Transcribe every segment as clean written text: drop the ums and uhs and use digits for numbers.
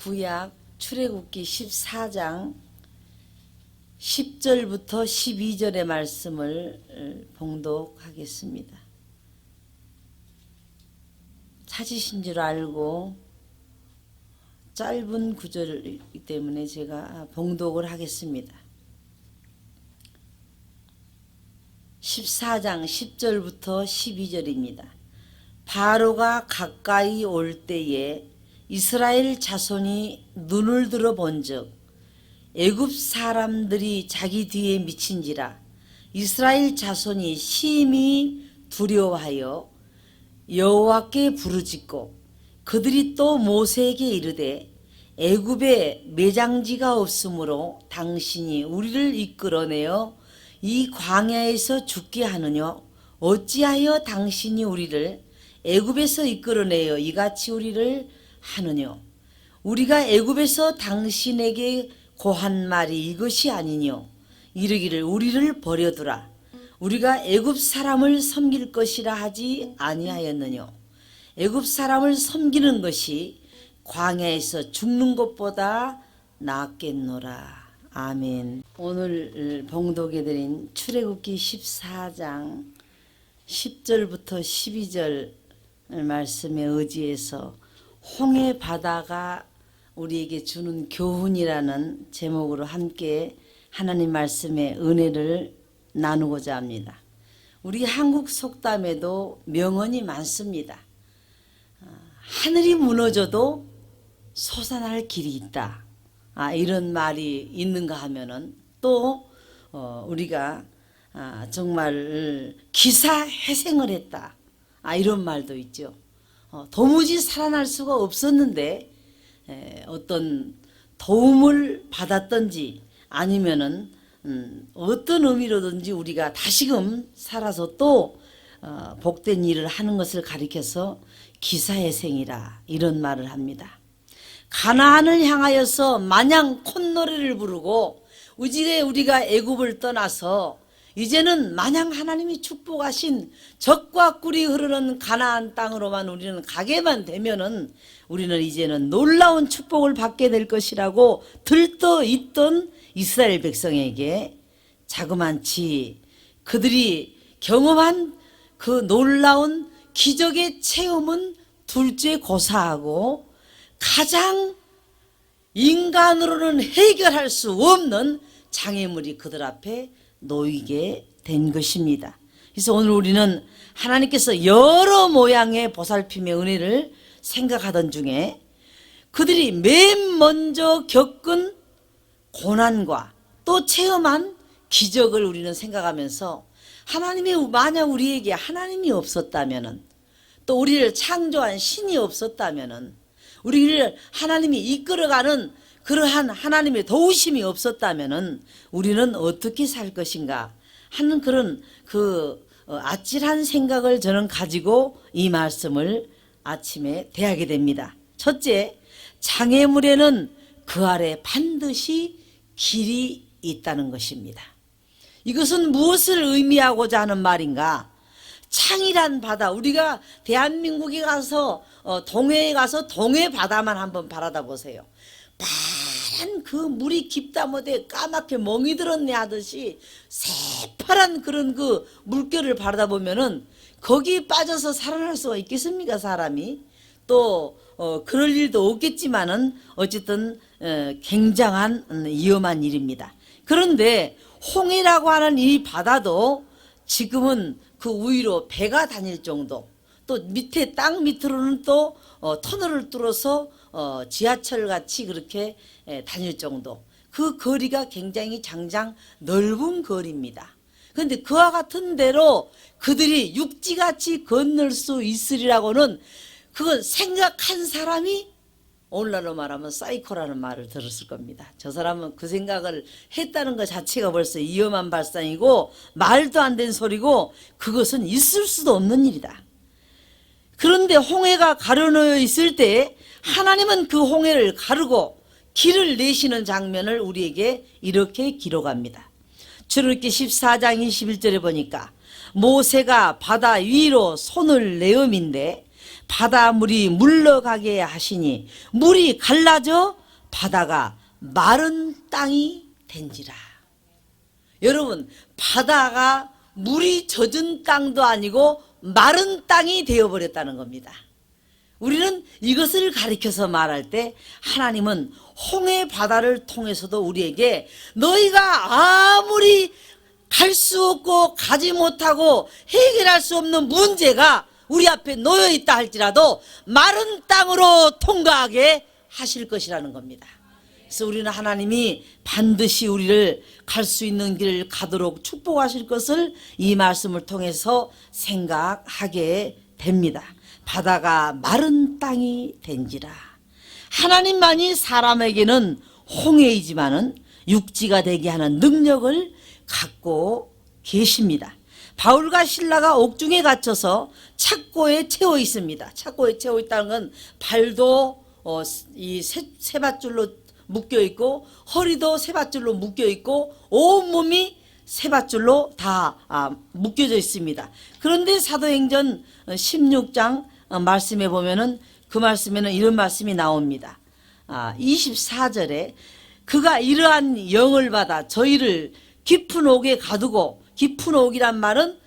구약 출애굽기 14장 10절부터 12절의 말씀을 봉독하겠습니다. 찾으신 줄 알고 짧은 구절이기 때문에 제가 봉독을 하겠습니다. 14장 10절부터 12절입니다. 바로가 가까이 올 때에 이스라엘 자손이 눈을 들어 본즉 애굽 사람들이 자기 뒤에 미친지라 이스라엘 자손이 심히 두려워하여 여호와께 부르짖고 그들이 또 모세에게 이르되 애굽에 매장지가 없으므로 당신이 우리를 이끌어내어 이 광야에서 죽게 하느냐 어찌하여 당신이 우리를 애굽에서 이끌어내어 이같이 우리를 하느냐 우리가 애굽에서 당신에게 고한 말이 이것이 아니뇨 이르기를 우리를 버려두라 우리가 애굽 사람을 섬길 것이라 하지 아니하였느뇨 애굽 사람을 섬기는 것이 광야에서 죽는 것보다 낫겠노라. 아멘. 오늘 봉독해 드린 출애굽기 14장 10절부터 12절 말씀에 의지해서 홍해 바다가 우리에게 주는 교훈이라는 제목으로 함께 하나님 말씀의 은혜를 나누고자 합니다. 우리 한국 속담에도 명언이 많습니다. 하늘이 무너져도 솟아날 길이 있다. 이런 말이 있는가 하면은 또 우리가 정말 기사회생을 했다. 이런 말도 있죠. 도무지 살아날 수가 없었는데 어떤 도움을 받았던지 아니면은 어떤 의미로든지 우리가 다시금 살아서 또 복된 일을 하는 것을 가리켜서 기사회생이라 이런 말을 합니다. 가나안을 향하여서 마냥 콧노래를 부르고 이제 우리가 애굽을 떠나서 이제는 마냥 하나님이 축복하신 젖과 꿀이 흐르는 가나안 땅으로만 우리는 가게만 되면은 우리는 이제는 놀라운 축복을 받게 될 것이라고 들떠 있던 이스라엘 백성에게 자그만치 그들이 경험한 그 놀라운 기적의 체험은 둘째 고사하고 가장 인간으로는 해결할 수 없는 장애물이 그들 앞에 놓이게 된 것입니다. 그래서 오늘 우리는 하나님께서 여러 모양의 보살핌의 은혜를 생각하던 중에 그들이 맨 먼저 겪은 고난과 또 체험한 기적을 우리는 생각하면서 하나님이 만약 우리에게 하나님이 없었다면은 또 우리를 창조한 신이 없었다면은 우리를 하나님이 이끌어가는 그러한 하나님의 도우심이 없었다면은 우리는 어떻게 살 것인가 하는 그런 아찔한 생각을 저는 가지고 이 말씀을 아침에 대하게 됩니다. 첫째, 장애물에는 그 아래 반드시 길이 있다는 것입니다. 이것은 무엇을 의미하고자 하는 말인가? 창이란 바다, 우리가 대한민국에 가서 동해에 가서 동해 바다만 한번 바라다 보세요. 파란 그 물이 깊다 못해 까맣게 멍이 들었네 하듯이 새파란 그런 그 물결을 바라다 보면은 거기에 빠져서 살아날 수가 있겠습니까, 사람이? 또 그럴 일도 없겠지만은 어쨌든 굉장한 위험한 일입니다. 그런데 홍해라고 하는 이 바다도 지금은 그 위로 배가 다닐 정도, 또 밑에 땅 밑으로는 또 터널을 뚫어서 지하철 같이 그렇게 다닐 정도, 그 거리가 굉장히 장장 넓은 거리입니다. 그런데 그와 같은 대로 그들이 육지같이 건널 수 있으리라고는 그건 생각한 사람이 오늘날로 말하면 사이코라는 말을 들었을 겁니다. 저 사람은 그 생각을 했다는 것 자체가 벌써 위험한 발상이고 말도 안 되는 소리고 그것은 있을 수도 없는 일이다. 그런데 홍해가 가려놓여 있을 때 하나님은 그 홍해를 가르고 길을 내시는 장면을 우리에게 이렇게 기록합니다. 출애굽기 14장 21절에 보니까 모세가 바다 위로 손을 내음인데 바닷물이 물러가게 하시니 물이 갈라져 바다가 마른 땅이 된지라. 여러분, 바다가 물이 젖은 땅도 아니고 마른 땅이 되어버렸다는 겁니다. 우리는 이것을 가리켜서 말할 때 하나님은 홍해 바다를 통해서도 우리에게 너희가 아무리 갈 수 없고 가지 못하고 해결할 수 없는 문제가 우리 앞에 놓여 있다 할지라도 마른 땅으로 통과하게 하실 것이라는 겁니다. 그래서 우리는 하나님이 반드시 우리를 갈 수 있는 길을 가도록 축복하실 것을 이 말씀을 통해서 생각하게 됩니다. 바다가 마른 땅이 된지라. 하나님만이 사람에게는 홍해이지만은 육지가 되게 하는 능력을 갖고 계십니다. 바울과 실라가 옥중에 갇혀서 착고에 채워 있습니다. 착고에 채워 있다는 건 발도 이 세밧줄로 묶여 있고 허리도 세밧줄로 묶여 있고 온몸이 세밧줄로 다 묶여져 있습니다. 그런데 사도행전 16장 말씀에 보면은 그 말씀에는 이런 말씀이 나옵니다. 24절에 그가 이러한 영을 받아 저희를 깊은 옥에 가두고, 깊은 옥이란 말은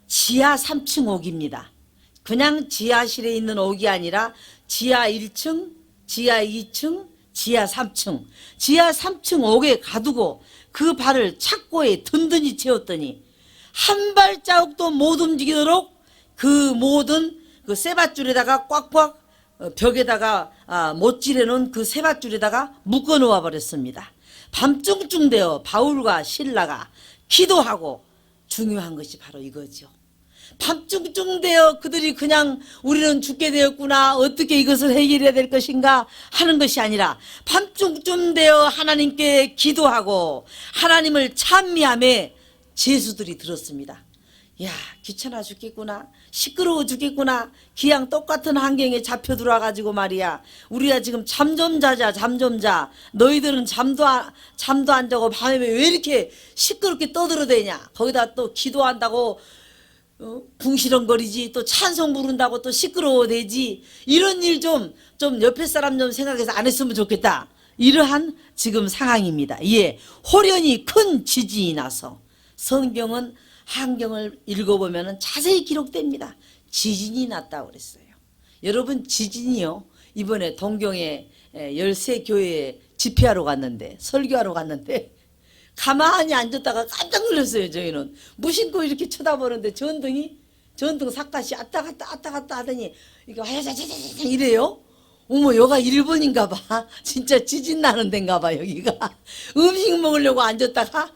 지하 3층 옥입니다. 그냥 지하실에 있는 옥이 아니라 지하 1층, 지하 2층, 지하 3층, 지하 3층 옥에 가두고 그 발을 착고에 든든히 채웠더니 한 발자국도 못 움직이도록 그 모든 그 세밧줄에다가 꽉꽉 벽에다가 못질해 놓은 그 세밧줄에다가 묶어 놓아 버렸습니다. 밤중쯤 되어 바울과 실라가 기도하고, 중요한 것이 바로 이거죠. 밤중쯤 되어 그들이 그냥 우리는 죽게 되었구나, 어떻게 이것을 해결해야 될 것인가 하는 것이 아니라 밤중쯤 되어 하나님께 기도하고 하나님을 찬미하며 제수들이 들었습니다. 야, 귀찮아 죽겠구나, 시끄러워 죽겠구나, 기왕 똑같은 환경에 잡혀 들어와가지고 말이야, 우리가 지금 잠 좀 자자, 잠 좀 자. 너희들은 잠도 안 자고 밤에 왜 이렇게 시끄럽게 떠들어대냐. 거기다 또 기도한다고 궁시렁거리지, 또 찬송 부른다고 또 시끄러워대지. 이런 일 좀 옆에 사람 좀 생각해서 안 했으면 좋겠다. 이러한 지금 상황입니다. 이에 호련히 큰 지진이 나서, 성경은 한경을 읽어보면 자세히 기록됩니다. 지진이 났다고 그랬어요. 여러분, 지진이요, 이번에 동경에 13교회에 집회하러 갔는데, 설교하러 갔는데 가만히 앉았다가 깜짝 놀랐어요. 저희는 무심코 이렇게 쳐다보는데 전등 삿갓이 왔다 갔다 하더니 이거 하야자자자자 이래요. 어머, 여가 일본인가 봐. 진짜 지진 나는 데인가 봐 여기가. 음식 먹으려고 앉았다가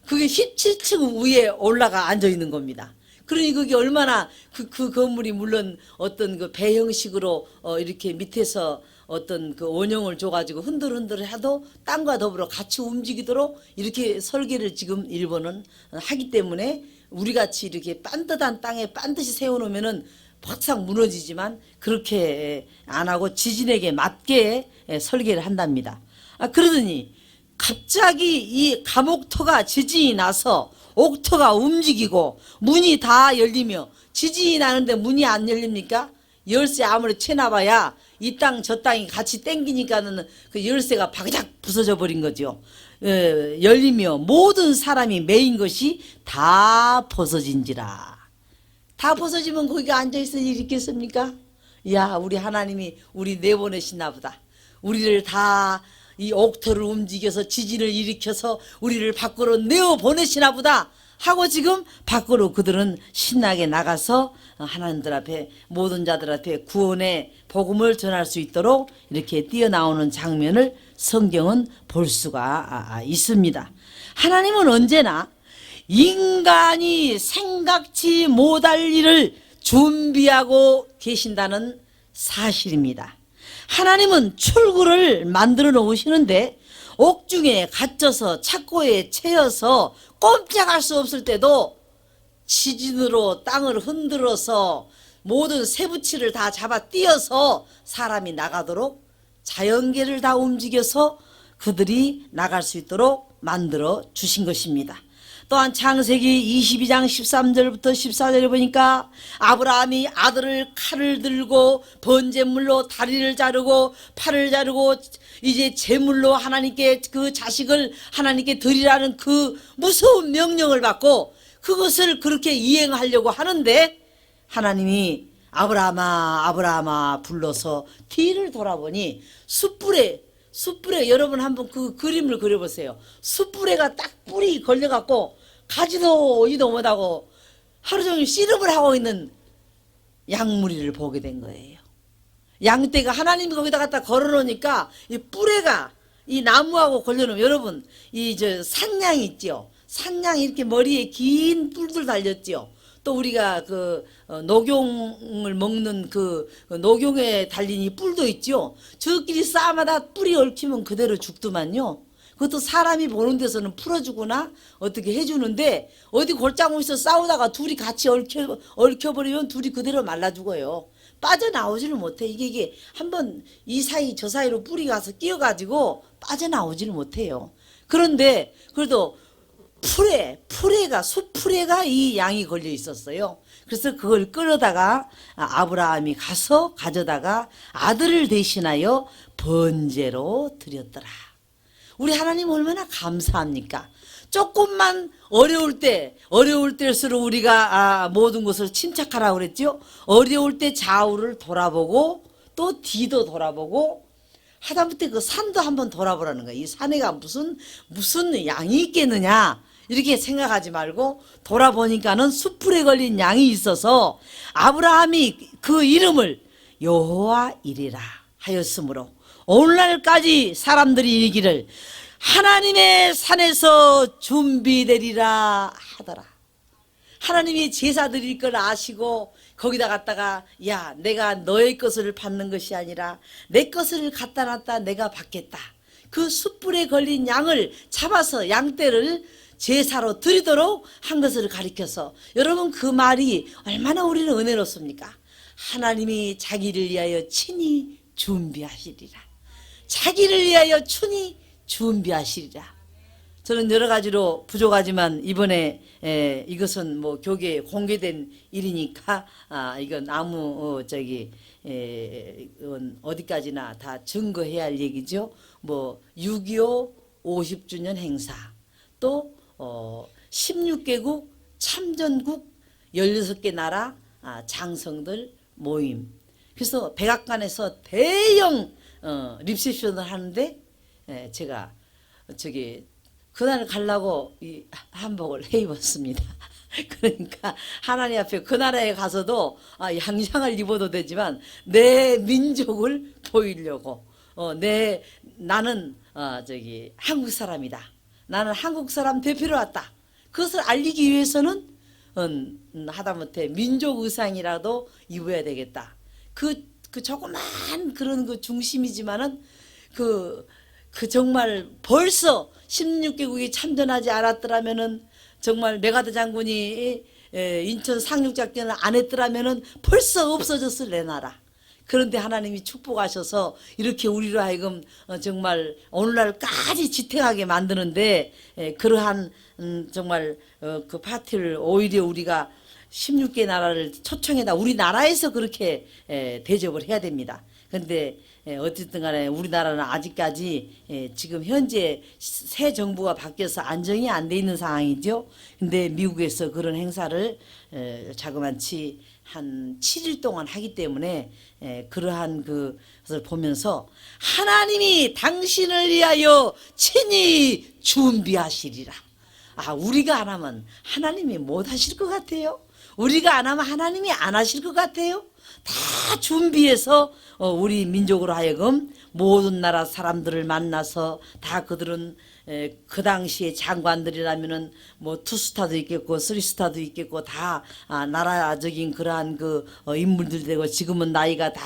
그게 17층 위에 올라가 앉아 있는 겁니다. 그러니 그게 얼마나 그 건물이 물론 어떤 그 배 형식으로 이렇게 밑에서 어떤 그 원형을 줘가지고 흔들흔들 해도 땅과 더불어 같이 움직이도록 이렇게 설계를 지금 일본은 하기 때문에 우리같이 이렇게 반듯한 땅에 반드시 세워놓으면은 확상 무너지지만 그렇게 안 하고 지진에게 맞게 설계를 한답니다. 그러더니 갑자기 이 감옥터가 지진이 나서 옥터가 움직이고 문이 다 열리며, 지진이 나는데 문이 안 열립니까? 열쇠 아무리 채놔봐야 이 땅 저 땅이 같이 땡기니까는 그 열쇠가 바그작 부서져 버린 거죠. 열리며 모든 사람이 매인 것이 다 벗어진지라. 다 벗어지면 거기가 앉아있을 일이 있겠습니까? 야, 우리 하나님이 우리 내보내시나 보다. 우리를 다 이 옥터를 움직여서 지진을 일으켜서 우리를 밖으로 내어보내시나 보다 하고 지금 밖으로 그들은 신나게 나가서 하나님들 앞에, 모든 자들 앞에 구원의 복음을 전할 수 있도록 이렇게 뛰어나오는 장면을 성경은 볼 수가 있습니다. 하나님은 언제나 인간이 생각지 못할 일을 준비하고 계신다는 사실입니다. 하나님은 출구를 만들어 놓으시는데 옥중에 갇혀서 착고에 채여서 꼼짝할 수 없을 때도 지진으로 땅을 흔들어서 모든 세부치를 다 잡아 띄어서 사람이 나가도록 자연계를 다 움직여서 그들이 나갈 수 있도록 만들어 주신 것입니다. 또한 창세기 22장 13절부터 14절에 보니까 아브라함이 아들을 칼을 들고 번제물로 다리를 자르고 팔을 자르고 이제 제물로 하나님께 그 자식을 하나님께 드리라는 그 무서운 명령을 받고 그것을 그렇게 이행하려고 하는데 하나님이 아브라함아 아브라함아 불러서 뒤를 돌아보니 숯불에 여러분 한번 그 그림을 그려보세요. 숯불에가 딱 뿔이 걸려갖고 가지도 오지도 못하고 하루 종일 씨름을 하고 있는 양무리를 보게 된 거예요. 양떼가 하나님이 거기다 갖다 걸어놓으니까 이 뿔에가 이 나무하고 걸려놓으면 여러분 이 산양 있죠. 산양이 이렇게 머리에 긴 뿔들 달렸죠. 또 우리가 그 녹용을 먹는 그 녹용에 달린 이 뿔도 있죠. 저끼리 싸움하다 뿔이 얽히면 그대로 죽더만요. 그것도 사람이 보는 데서는 풀어주거나 어떻게 해주는데 어디 골짜기에서 싸우다가 둘이 같이 얽혀버리면 둘이 그대로 말라 죽어요. 빠져나오지를 못해. 이게 한번 이 사이 저 사이로 뿔이 가서 끼어가지고 빠져나오지를 못해요. 그런데 그래도 숯풀에가 이 양이 걸려 있었어요. 그래서 그걸 끌어다가 아브라함이 가서 가져다가 아들을 대신하여 번제로 드렸더라. 우리 하나님 얼마나 감사합니까? 조금만 어려울 때일수록 우리가 모든 것을 침착하라고 그랬죠. 어려울 때 좌우를 돌아보고 또 뒤도 돌아보고 하다못해 그 산도 한번 돌아보라는 거야. 이 산에가 무슨 양이 있겠느냐 이렇게 생각하지 말고 돌아보니까는 숯불에 걸린 양이 있어서 아브라함이 그 이름을 여호와 이리라 하였으므로 오늘날까지 사람들이 이르기를 하나님의 산에서 준비되리라 하더라. 하나님이 제사 드릴 걸 아시고 거기다 갖다가 야 내가 너의 것을 받는 것이 아니라 내 것을 갖다 놨다 내가 받겠다. 그 숯불에 걸린 양을 잡아서 양떼를 제사로 드리도록 한 것을 가리켜서 여러분 그 말이 얼마나 우리는 은혜롭습니까? 하나님이 자기를 위하여 친히 준비하시리라. 자기를 위하여 친히 준비하시리라. 저는 여러 가지로 부족하지만 이번에 이것은 뭐 교계에 공개된 일이니까 이건 아무 어디까지나 다 증거해야 할 얘기죠. 뭐 6.25 50주년 행사 또 16개국 참전국 16개 나라 장성들 모임. 그래서 백악관에서 대형 리셉션을 하는데 제가 그날 가려고 이 한복을 해 입었습니다. 그러니까 하나님 앞에 그 나라에 가서도 양상을 입어도 되지만 내 민족을 보이려고 나는 한국 사람이다. 나는 한국 사람 대표로 왔다. 그것을 알리기 위해서는 하다못해 민족 의상이라도 입어야 되겠다. 그 조그만 그런 그 중심이지만은 그 정말 벌써 16개국이 참전하지 않았더라면은 정말 메가드 장군이 인천 상륙작전을 안 했더라면은 벌써 없어졌을 내 나라. 그런데 하나님이 축복하셔서 이렇게 우리로 하여금 정말 오늘날까지 지탱하게 만드는데 그러한 정말 그 파티를 오히려 우리가 16개 나라를 초청해다 우리나라에서 그렇게 대접을 해야 됩니다. 그런데 어쨌든 간에 우리나라는 아직까지 지금 현재 새 정부가 바뀌어서 안정이 안 돼 있는 상황이죠. 근데 미국에서 그런 행사를 자그마치 한 7일 동안 하기 때문에 그러한 그것을 보면서 하나님이 당신을 위하여 친히 준비하시리라. 우리가 안 하면 하나님이 못 하실 것 같아요? 우리가 안 하면 하나님이 안 하실 것 같아요? 다 준비해서 우리 민족으로 하여금 모든 나라 사람들을 만나서 다 그들은 그 당시에 장관들이라면은 뭐 투스타도 있겠고 쓰리스타도 있겠고 다 나라적인 그러한 그 인물들 되고 지금은 나이가 다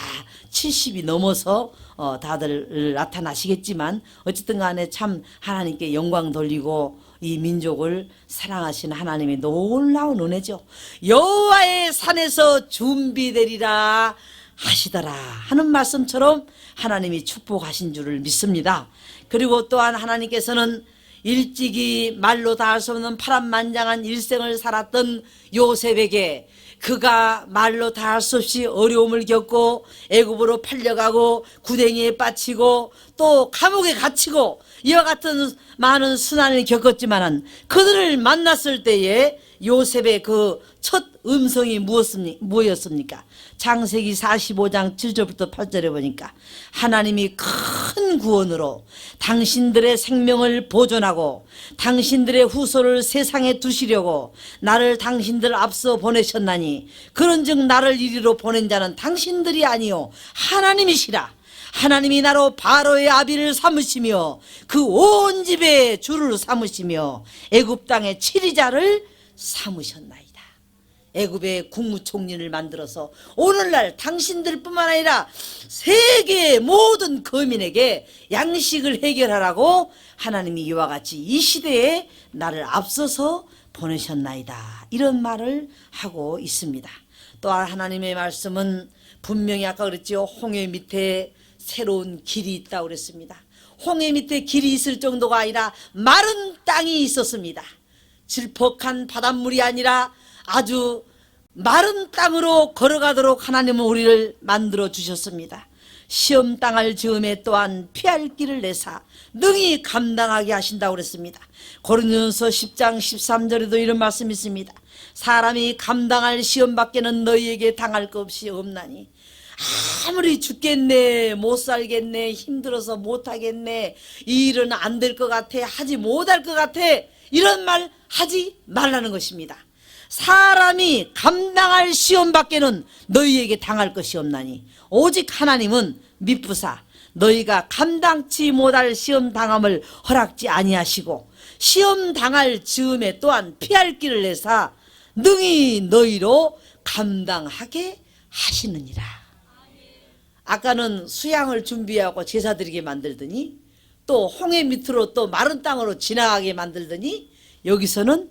70이 넘어서 다들 나타나시겠지만 어쨌든 간에 참 하나님께 영광 돌리고 이 민족을 사랑하시는 하나님의 놀라운 은혜죠. 여호와의 산에서 준비되리라 하시더라 하는 말씀처럼 하나님이 축복하신 줄을 믿습니다. 그리고 또한 하나님께서는 일찍이 말로 다 할 수 없는 파란만장한 일생을 살았던 요셉에게 그가 말로 다 할 수 없이 어려움을 겪고 애굽으로 팔려가고 구덩이에 빠치고 또 감옥에 갇히고 이와 같은 많은 순환을 겪었지만은 그들을 만났을 때에 요셉의 그 첫 음성이 무엇이었습니까? 창세기 45장 7절부터 8절에 보니까 하나님이 큰 구원으로 당신들의 생명을 보존하고 당신들의 후손을 세상에 두시려고 나를 당신들 앞서 보내셨나니 그런즉 나를 이리로 보낸 자는 당신들이 아니요 하나님이시라. 하나님이 나로 바로의 아비를 삼으시며 그 온 집의 주를 삼으시며 애굽 땅의 치리자를 삼으셨나이다. 애굽의 국무총리를 만들어서 오늘날 당신들뿐만 아니라 세계의 모든 거민에게 양식을 해결하라고 하나님이 이와 같이 이 시대에 나를 앞서서 보내셨나이다. 이런 말을 하고 있습니다. 또한 하나님의 말씀은 분명히 아까 그랬죠. 홍해 밑에 새로운 길이 있다고 그랬습니다. 홍해 밑에 길이 있을 정도가 아니라 마른 땅이 있었습니다. 질퍽한 바닷물이 아니라 아주 마른 땅으로 걸어가도록 하나님은 우리를 만들어 주셨습니다. 시험 당할 즈음에 또한 피할 길을 내사 능히 감당하게 하신다고 그랬습니다. 고린도전서 10장 13절에도 이런 말씀이 있습니다. 사람이 감당할 시험 밖에는 너희에게 당할 것 없이 없나니 아무리 죽겠네, 못 살겠네, 힘들어서 못하겠네, 이 일은 안 될 것 같아, 하지 못할 것 같아, 이런 말 하지 말라는 것입니다. 사람이 감당할 시험 밖에는 너희에게 당할 것이 없나니 오직 하나님은 미쁘사 너희가 감당치 못할 시험 당함을 허락지 아니하시고 시험 당할 즈음에 또한 피할 길을 내사 능히 너희로 감당하게 하시느니라. 아까는 수양을 준비하고 제사 드리게 만들더니 또 홍해 밑으로 또 마른 땅으로 지나가게 만들더니 여기서는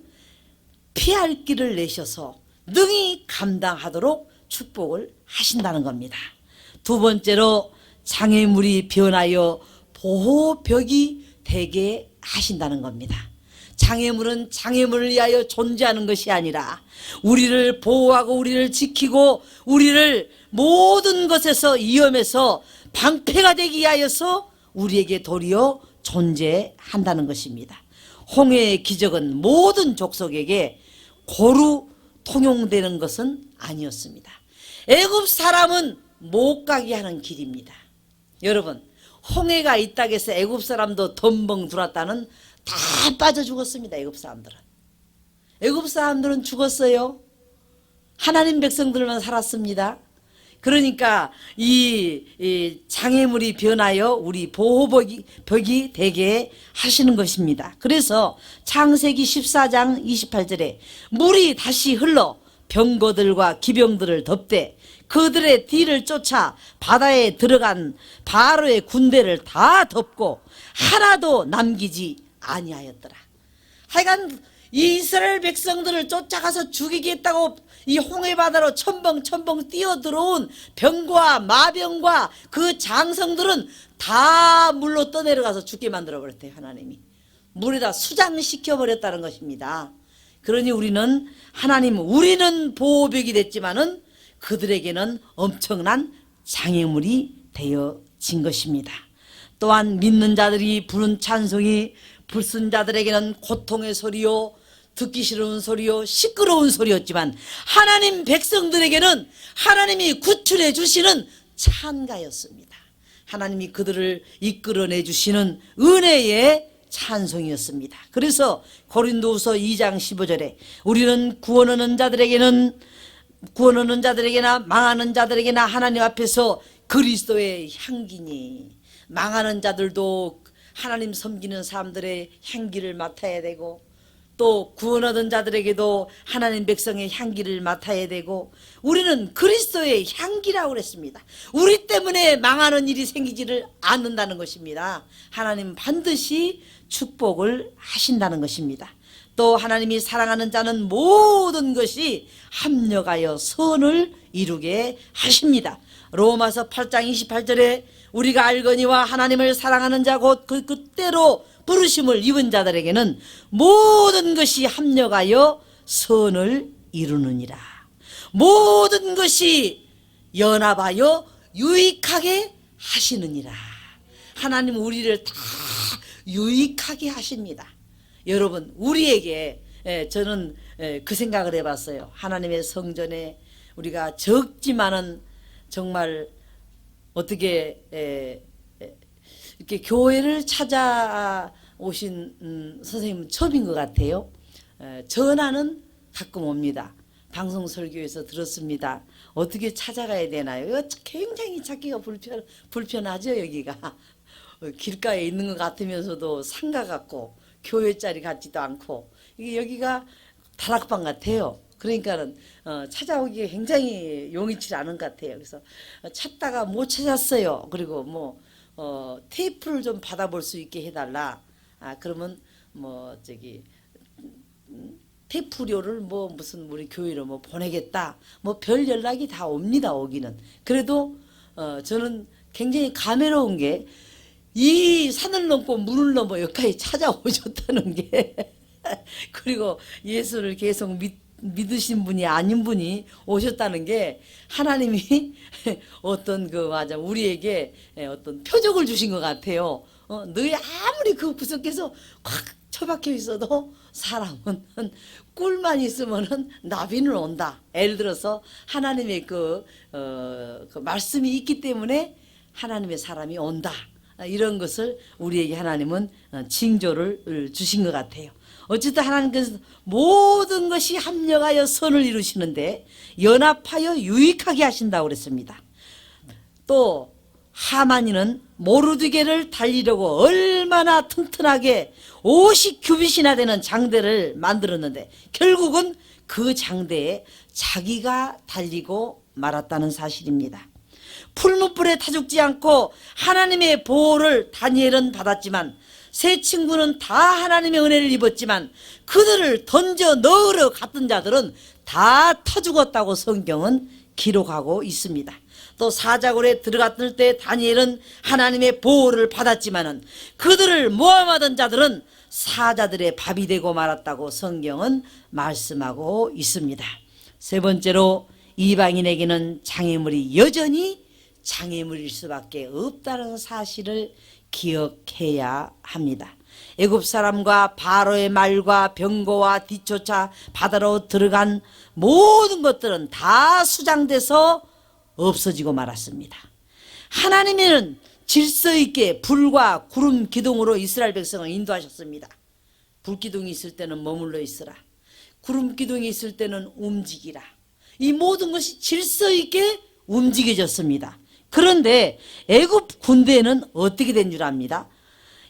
피할 길을 내셔서 능히 감당하도록 축복을 하신다는 겁니다. 두 번째로 장애물이 변하여 보호벽이 되게 하신다는 겁니다. 장애물은 장애물을 위하여 존재하는 것이 아니라 우리를 보호하고 우리를 지키고 우리를 모든 것에서 위험에서 방패가 되기 위하여서 우리에게 도리어 존재한다는 것입니다. 홍해의 기적은 모든 족속에게 고루 통용되는 것은 아니었습니다. 애굽 사람은 못 가게 하는 길입니다. 여러분, 홍해가 있다고 해서 애굽 사람도 덤벙 들었다는 다 빠져 죽었습니다. 애굽 사람들은. 애굽 사람들은 죽었어요. 하나님 백성들만 살았습니다. 그러니까 이 장애물이 변하여 우리 보호벽이 되게 하시는 것입니다. 그래서 창세기 14장 28절에 물이 다시 흘러 병거들과 기병들을 덮되 그들의 뒤를 쫓아 바다에 들어간 바로의 군대를 다 덮고 하나도 남기지 아니하였더라. 하여간 이 이스라엘 백성들을 쫓아가서 죽이겠다고 이 홍해바다로 첨벙첨벙 뛰어들어온 병과 마병과 그 장성들은 다 물로 떠내려가서 죽게 만들어버렸대요. 하나님이 물에다 수장시켜버렸다는 것입니다. 그러니 우리는 우리는 보호벽이 됐지만은 그들에게는 엄청난 장애물이 되어진 것입니다. 또한 믿는 자들이 부른 찬송이 불순자들에게는 고통의 소리요 듣기 싫은 소리요 시끄러운 소리였지만 하나님 백성들에게는 하나님이 구출해 주시는 찬가였습니다. 하나님이 그들을 이끌어내 주시는 은혜의 찬송이었습니다. 그래서 고린도후서 2장 15절에 우리는 구원 얻는 자들에게나 망하는 자들에게나 하나님 앞에서 그리스도의 향기니 망하는 자들도 하나님 섬기는 사람들의 향기를 맡아야 되고 또 구원 얻은 자들에게도 하나님 백성의 향기를 맡아야 되고 우리는 그리스도의 향기라고 그랬습니다. 우리 때문에 망하는 일이 생기지를 않는다는 것입니다. 하나님 반드시 축복을 하신다는 것입니다. 또 하나님이 사랑하는 자는 모든 것이 합력하여 선을 이루게 하십니다. 로마서 8장 28절에 우리가 알거니와 하나님을 사랑하는 자 곧 그때로 부르심을 입은 자들에게는 모든 것이 합력하여 선을 이루느니라. 모든 것이 연합하여 유익하게 하시느니라. 하나님 우리를 다 유익하게 하십니다. 여러분 우리에게 저는 그 생각을 해봤어요. 하나님의 성전에 우리가 적지만은 정말 어떻게 이렇게 교회를 찾아오신 선생님은 처음인 것 같아요. 전화는 가끔 옵니다. 방송 설교에서 들었습니다. 어떻게 찾아가야 되나요? 굉장히 찾기가 불편하죠. 여기가 길가에 있는 것 같으면서도 상가 같고 교회 자리 같지도 않고 여기가 다락방 같아요. 그러니까는 찾아오기 굉장히 용이치 않은 것 같아요. 그래서 찾다가 못 찾았어요. 그리고 뭐 테이프를 좀 받아볼 수 있게 해달라. 그러면 뭐 저기 테이프료를 뭐 무슨 우리 교회로 뭐 보내겠다. 뭐 별 연락이 다 옵니다. 오기는. 그래도 저는 굉장히 감회로운 게 이 산을 넘고 물을 넘어 여기까지 찾아오셨다는 게 그리고 예수를 계속 믿으신 분이 아닌 분이 오셨다는 게 하나님이 어떤 맞아 우리에게 어떤 표적을 주신 것 같아요. 너희 아무리 그 구석에서 확 처박혀 있어도 사람은 꿀만 있으면은 나비는 온다. 예를 들어서 하나님의 그 말씀이 있기 때문에 하나님의 사람이 온다. 이런 것을 우리에게 하나님은 징조를 주신 것 같아요. 어쨌든 하나님께서 모든 것이 합력하여 선을 이루시는데 연합하여 유익하게 하신다고 그랬습니다. 또 하만이는 모르드게를 달리려고 얼마나 튼튼하게 50규빗이나 되는 장대를 만들었는데 결국은 그 장대에 자기가 달리고 말았다는 사실입니다. 풀무불에 타죽지 않고 하나님의 보호를 다니엘은 받았지만 세 친구는 다 하나님의 은혜를 입었지만 그들을 던져 넣으러 갔던 자들은 다 타 죽었다고 성경은 기록하고 있습니다. 또 사자굴에 들어갔을 때 다니엘은 하나님의 보호를 받았지만은 그들을 모함하던 자들은 사자들의 밥이 되고 말았다고 성경은 말씀하고 있습니다. 세 번째로 이방인에게는 장애물이 여전히 장애물일 수밖에 없다는 사실을 기억해야 합니다. 애굽 사람과 바로의 말과 병거와 뒤쫓아 바다로 들어간 모든 것들은 다 수장돼서 없어지고 말았습니다. 하나님은 질서 있게 불과 구름 기둥으로 이스라엘 백성을 인도하셨습니다. 불 기둥이 있을 때는 머물러 있으라. 구름 기둥이 있을 때는 움직이라. 이 모든 것이 질서 있게 움직여졌습니다. 그런데 애굽 군대는 어떻게 된 줄 압니다.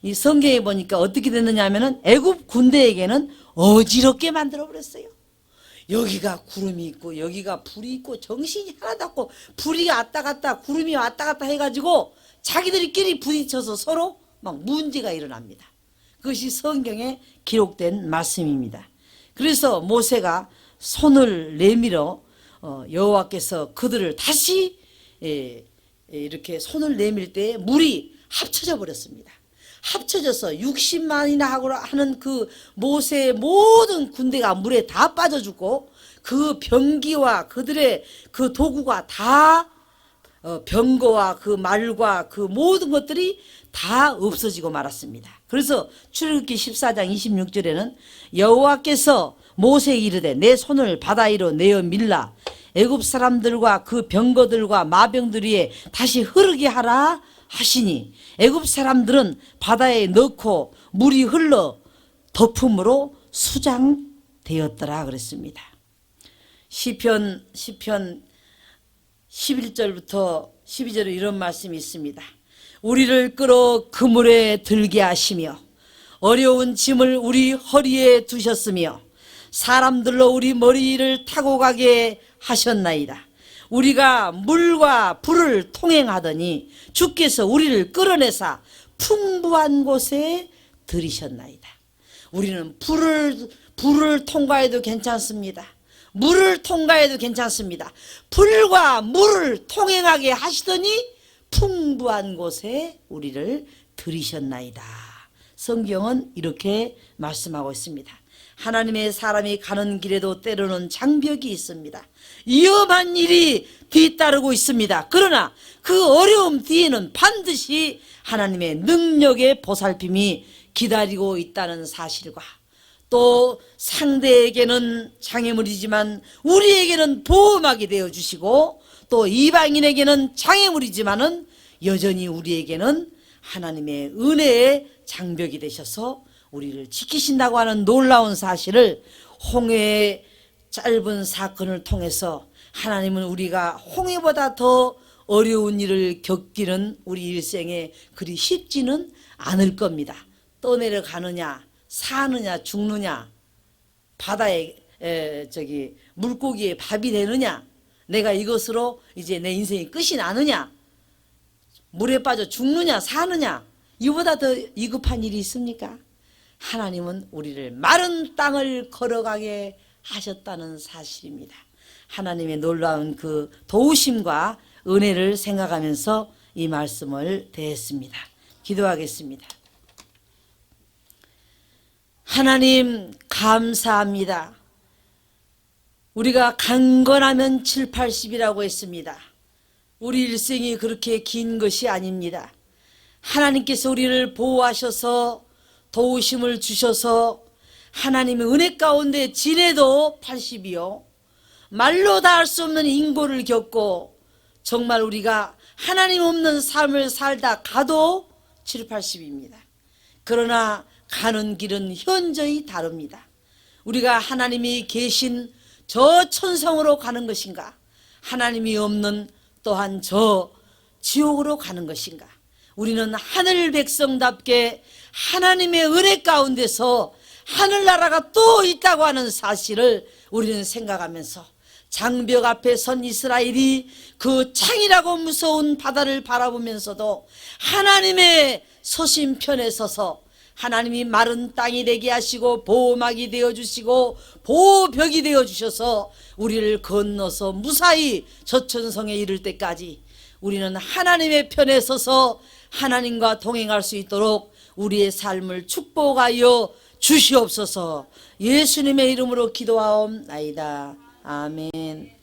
이 성경에 보니까 어떻게 됐느냐 하면은 애굽 군대에게는 어지럽게 만들어 버렸어요. 여기가 구름이 있고 여기가 불이 있고 정신이 하나도 없고 불이 왔다 갔다 구름이 왔다 갔다 해가지고 자기들끼리 부딪혀서 서로 막 문제가 일어납니다. 그것이 성경에 기록된 말씀입니다. 그래서 모세가 손을 내밀어 여호와께서 그들을 다시 이렇게 손을 내밀 때 물이 합쳐져 버렸습니다. 합쳐져서 60만이나 하는 그 모세의 모든 군대가 물에 다 빠져 죽고 그 병기와 그들의 그 도구가 다 병거와 그 말과 그 모든 것들이 다 없어지고 말았습니다. 그래서 출애굽기 14장 26절에는 여호와께서 모세에게 이르되 내 손을 바다 위로 내어 밀라 애굽 사람들과 그 병거들과 마병들 위에 다시 흐르게 하라 하시니 애굽 사람들은 바다에 넣고 물이 흘러 덮음으로 수장되었더라 그랬습니다. 시편 11절부터 12절에 이런 말씀이 있습니다. 우리를 끌어 그물에 들게 하시며 어려운 짐을 우리 허리에 두셨으며 사람들로 우리 머리를 타고 가게 하셨나이다. 우리가 물과 불을 통행하더니 주께서 우리를 끌어내사 풍부한 곳에 들이셨나이다. 우리는 불을 통과해도 괜찮습니다. 물을 통과해도 괜찮습니다. 불과 물을 통행하게 하시더니 풍부한 곳에 우리를 들이셨나이다. 성경은 이렇게 말씀하고 있습니다. 하나님의 사람이 가는 길에도 때로는 장벽이 있습니다. 위험한 일이 뒤따르고 있습니다. 그러나 그 어려움 뒤에는 반드시 하나님의 능력의 보살핌이 기다리고 있다는 사실과 또 상대에게는 장애물이지만 우리에게는 보호막이 되어주시고 또 이방인에게는 장애물이지만은 여전히 우리에게는 하나님의 은혜의 장벽이 되셔서 우리를 지키신다고 하는 놀라운 사실을 홍해의 짧은 사건을 통해서 하나님은 우리가 홍해보다 더 어려운 일을 겪기는 우리 일생에 그리 쉽지는 않을 겁니다. 떠내려가느냐 사느냐 죽느냐 바다에 물고기에 밥이 되느냐 내가 이것으로 이제 내 인생이 끝이 나느냐 물에 빠져 죽느냐 사느냐 이보다 더 위급한 일이 있습니까? 하나님은 우리를 마른 땅을 걸어가게 하셨다는 사실입니다. 하나님의 놀라운 그 도우심과 은혜를 생각하면서 이 말씀을 대했습니다. 기도하겠습니다. 하나님 감사합니다. 우리가 강건하면 7, 80이라고 했습니다. 우리 일생이 그렇게 긴 것이 아닙니다. 하나님께서 우리를 보호하셔서 도우심을 주셔서 하나님의 은혜 가운데 지내도 80이요. 말로 다 할 수 없는 인고를 겪고 정말 우리가 하나님 없는 삶을 살다 가도 7, 80입니다. 그러나 가는 길은 현저히 다릅니다. 우리가 하나님이 계신 저 천성으로 가는 것인가? 하나님이 없는 또한 저 지옥으로 가는 것인가? 우리는 하늘 백성답게 하나님의 은혜 가운데서 하늘나라가 또 있다고 하는 사실을 우리는 생각하면서 장벽 앞에 선 이스라엘이 그 창이라고 무서운 바다를 바라보면서도 하나님의 서신 편에 서서 하나님이 마른 땅이 되게 하시고 보호막이 되어주시고 보호벽이 되어주셔서 우리를 건너서 무사히 저천성에 이를 때까지 우리는 하나님의 편에 서서 하나님과 동행할 수 있도록 우리의 삶을 축복하여 주시옵소서. 예수님의 이름으로 기도하옵나이다. 아멘.